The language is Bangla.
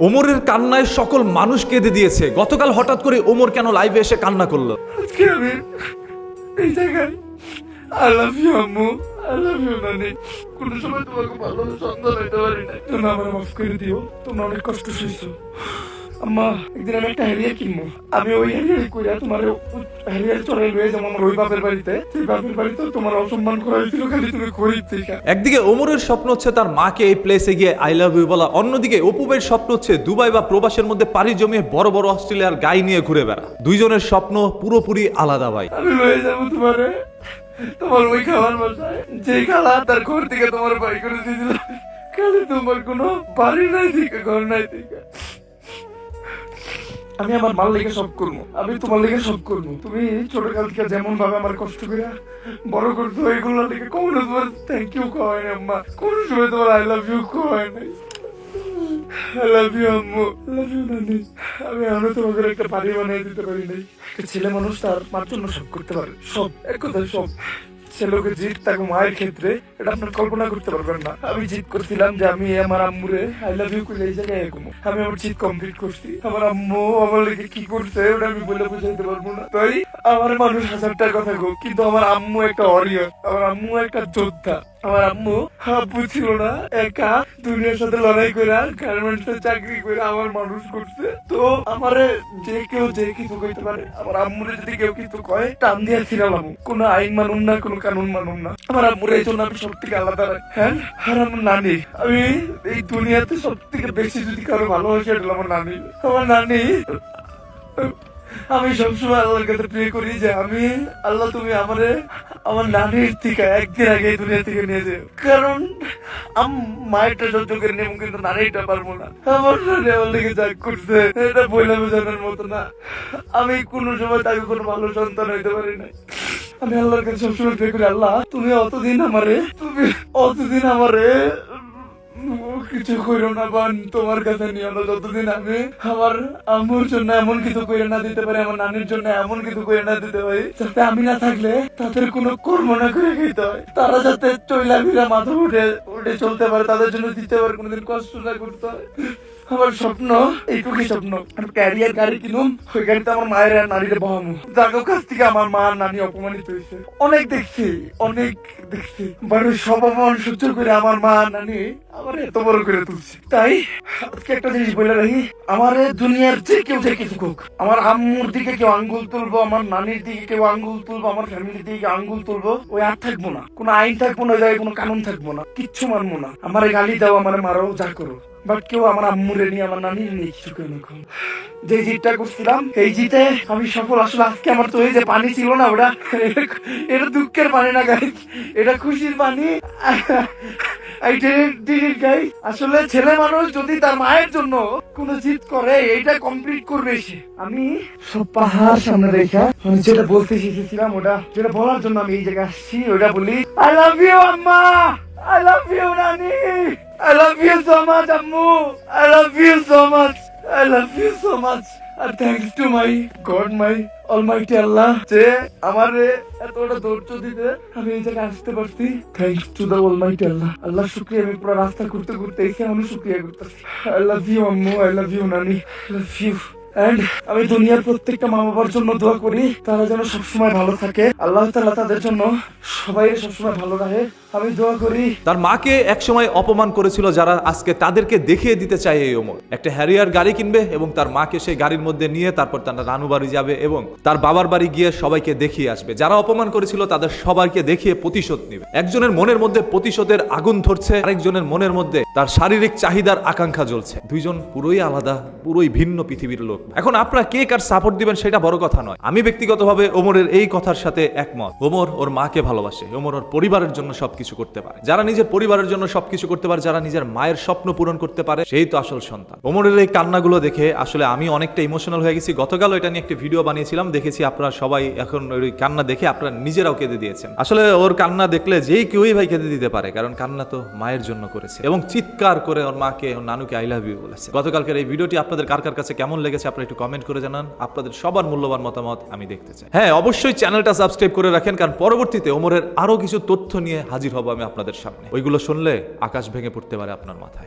ওমরের কান্নায় সকল মানুষ কেঁদে দিয়েছে। গতকাল হঠাৎ করে ওমর কেন লাইভে এসে কান্না করলো? আজকে আমি এই জায়গায় আই লাভ ইউ আম্মু, আই লাভ ইউ নানি। কোন সময় তোমাকে ভালো সন্তান হইতে পারি না, তুমি আমার মাফ করে দিও। তোমরা অনেক কষ্ট সইছো। আম্মা, একদিন আমি একটা হ্যারিয়ার কিনবো। আমি ওই হ্যারিয়ার কইরা তোমার হ্যারিয়ার চড়াই লয়ে যাবো আমার ওই বাপের বাড়িতে। সেই বাপের বাড়িতে তোমার অসম্মান করা হয়েছিল খালি তুমি গরিব থেকে। একদিকে ওমরের স্বপ্ন হচ্ছে তার মাকে এই প্লেসে গিয়ে আই লাভ ইউ বলা, অন্যদিকে অপু ভাইয়ের স্বপ্ন হচ্ছে দুবাই বা প্রবাসের মধ্যে পাড়ি জমিয়ে বড় বড় অস্ট্রেলিয়ার গাই নিয়ে ঘুরে বেড়া। দুইজনের স্বপ্ন পুরোপুরি আলাদা ভাই। আমি লয়ে যাবো তোমারে তোমার ওই খাবার বাসায়, যে খালা তার ঘর থেকে তোমার বাই করে দিয়েছিল। খালি তোমার কোনো বাড়ি নাই থেকে, ঘর নাই থেকে। আমি আমার মাল লেগে সব করবো, আমি তোমার লেগে সব করবো। তুমি ছোটকাল থেকে যেমন ভাবে আমার কষ্ট করে বড় করছো, এগুলো লেগে কখনো তোমার থ্যাংক ইউ খাওয়াই না আম্মা, কোনো সময় তোমার আই লাভ ইউ খাওয়াই নাই। আই লাভ ইউ আম্মু, আই লাভ ইউ নানি। আমি এখনো তোমাকে একটা বাড়ি বানিয়ে দিতে পারি নাই। একটা ছেলে মানুষ তার মার জন্য সব করতে পারে, সব, এক কথায় সব। ছেলেকে জিত তাকে মায়ের ক্ষেত্রে এটা আপনার কল্পনা করতে পারবেন না। আমি জিত করছিলাম যে আমি আমার আম্মুরে আই লাভ ইউ করে এই জায়গায় এরকম। আমি আমার জিত কমপ্লিট করছি। আমার আম্মু আমার লেগে কি করছে ওটা আমি বলে বুঝাইতে পারবো না। তাই আমার মানুষ হাজারটার কথা গো, কিন্তু আমার আম্মু একটা ওয়ারিয়র, আমার আম্মু একটা যোদ্ধা। আমার আম্মু আব্বু ছিল না, একা দুনিয়ার সাথে লড়াই করে গার্মেন্টস এ চাকরি করে আমার মানুষ করছে। তো আমারে যে কেউ যে কিছু কইতে পারে, আমার আম্মুরে যদি কেউ কিছু কয় টান দিয়ে ছিলাম। কোনো আইন মানুম না, কোনো কানুন মানুম না। আমার আম্মুরে এই জন্য আমি সব থেকে আলাদা রাখি। হ্যাঁ, আর আমার নানি, আমি এই দুনিয়াতে সব থেকে বেশি যদি কারো ভালোবাসি এটা আমার নানি। আমার নানি, আমি সবসময় আল্লাহর কাছে প্রে করি যে আমি আল্লাহ তুমি আমারে আমার নানির থেকে একদিন আগে এই দুনিয়া থেকে নিয়ে যাও। কারণ মায়েরটা সহ্য করে নেব, কিন্তু নানিটা পারবো না। আমার নানি আমার লেগে যা করছে এটা বইলে বোঝানোর মতো না। আমি কোনো সময় তাকে কোনো ভালো সন্তান হইতে পারি না। আমি আল্লাহর কাছে সবসময় প্রে করি, আল্লাহ তুমি অতদিন আমারে কিছু কইরো না, বান তোমার কাছে নিয়ে আলো। যতদিন আমি আমার আম্মুর জন্য এমন কিছু করে না দিতে পারি, আমার নানির জন্য এমন কিছু করে না দিতে পারি যাতে আমি না থাকলে তাদের কোনো কর্ম না করে খেতে হয়, তারা যাতে চইলা ভিড়া মাথা উঠে চলতে পারে, তাদের জন্য দিতে পারে, কোনোদিন কষ্ট না করতে হয়। আমার স্বপ্ন এইটুকুই স্বপ্ন, আমি ক্যারিয়ার গাড়ি কিনুম, ওই গাড়িতে আমার মায়ের আর নারীরে বহামু। যার কাছ থেকে আমার মা নানি অপমানিত হয়েছে অনেক দেখছি, বাড়ির সব অপমান সহ্য করে আমার মা নানি আমার এত বড় করে তুলছে। তাই আজকে একটা জিনিস বলে রাখি, আমার দুনিয়ার যে কেউ যে কিছু হোক, আমার আম্মুর দিকে কেউ আঙ্গুল তুলবো, আমার নানির দিকে কেউ আঙ্গুল তুলবো, আমার ফ্যামিলির দিকে আঙ্গুল তুলবো, ওই আর থাকবো না। কোনো আইন থাকবো না, কোনো কানুন থাকবো না, কিচ্ছু মানবো না। আমার গালি দাও, আমার মারো, যা করো, বাট কেউ আমার আম্মুরে নিয়ে আমার নানির নিয়ে কিছু কেন। যে জিতটা করছিলাম এই জিতে আমি সফল। আসলে আজকে আমার তো এই যে পানি ছিল না, ওটা এটা দুঃখের পানি না গাই, এটা খুশির পানি। আসলে ছেলে মানুষ যদি তার মায়ের জন্য কোনো জিত করে এটা কমপ্লিট করবে সে। আমি সব পাহাড় সামনে রেখা আমি যেটা বলতে শিখেছিলাম, ওটা যেটা বলার জন্য আমি এই জায়গায় আসছি, ওটা বলি, আই লাভ ইউ আম্মা, I love you, Nani. I love you so much, Ammu. I love you so much. I love you so much. And thanks to my God, my Almighty Allah, যে আমারে এতটা ধৈর্য দিতে আমি এই জায়গায় আসতে পারছি। Thanks to the Almighty Allah. আল্লাহ শুকরিয়া। আমি পুরো রাস্তা ঘুরতে এসে আমি শুকরিয়া করতেছি। I love you, Ammu. I love you, Nani. I love you. And আমি দুনিয়ার প্রত্যেকটা মা বাবার জন্য দোয়া করি, তারা যেন সবসময় ভালো থাকে। আল্লাহ তাআলা তাদের জন্য সবাই সবসময় ভালো রাখে, আমি দোয়া করি। তার মাকে একসময় অপমান করেছিল যারা, আজকে তাদেরকে দেখিয়ে দিতে চায় এই ওমর। একটা হ্যারিয়ার গাড়ি কিনবে এবং তার মাকে সেই গাড়ির মধ্যে নিয়ে তারপর তার নানু বাড়ি যাবে এবং তার বাবার বাড়ি গিয়ে সবাইকে দেখিয়ে আসবে। যারা অপমান করেছিল তাদের সবাইকে দেখিয়ে প্রতিশোধ নেবে। একজনের মনের মধ্যে প্রতিশোধের আগুন ধরছে, আরেকজনের মনের মধ্যে তার শারীরিক চাহিদার আকাঙ্ক্ষা জ্বলছে। দুইজন পুরোই আলাদা, পুরোই ভিন্ন পৃথিবীর লোক। এখন আপনারা কে কার সাপোর্ট দিবেন সেটা বড় কথা নয়। আমি ব্যক্তিগতভাবে ওমরের এই কথার সাথে একমত। ওমর ওর মাকে ভালোবাসে, ওমর ওর পরিবারের জন্য সবকিছু করতে পারে। যারা নিজের পরিবারের জন্য সবকিছু করতে পারে, যারা নিজের মায়ের স্বপ্ন পূরণ করতে পারে, সেই তো আসল সন্তান। ওমরের এই কান্নাগুলো দেখে আসলে আমি অনেকটা ইমোশনাল হয়ে গেছি। গতকাল এটা নিয়ে একটি ভিডিও বানিয়েছিলাম, দেখেছি আপনারা সবাই এখন ওই কান্না দেখে আপনারা নিজেরাও কেঁদে দিয়েছেন। আসলে ওর কান্না দেখলে যেই কেউই ভাই কেঁদে দিতে পারে, কারণ কান্না তো মায়ের জন্য করেছে এবং চিৎকার করে ওর মাকে, ওর নানুকে আই লাভ ইউ বলেছে। গতকালকের এই ভিডিওটি আপনাদের কার কার কাছে কেমন লেগেছে আপনারা একটু কমেন্ট করে জানান। আপনাদের সবার মূল্যবান মতামত আমি দেখতে চাই। হ্যাঁ, অবশ্যই চ্যানেলটা সাবস্ক্রাইব করে রাখেন, কারণ পরবর্তীতে ওমরের আরো কিছু তথ্য নিয়ে হাজির হব আমি আপনাদের সামনে। ওইগুলো শুনলে আকাশ ভেঙে পড়তে পারে আপনার মাথায়।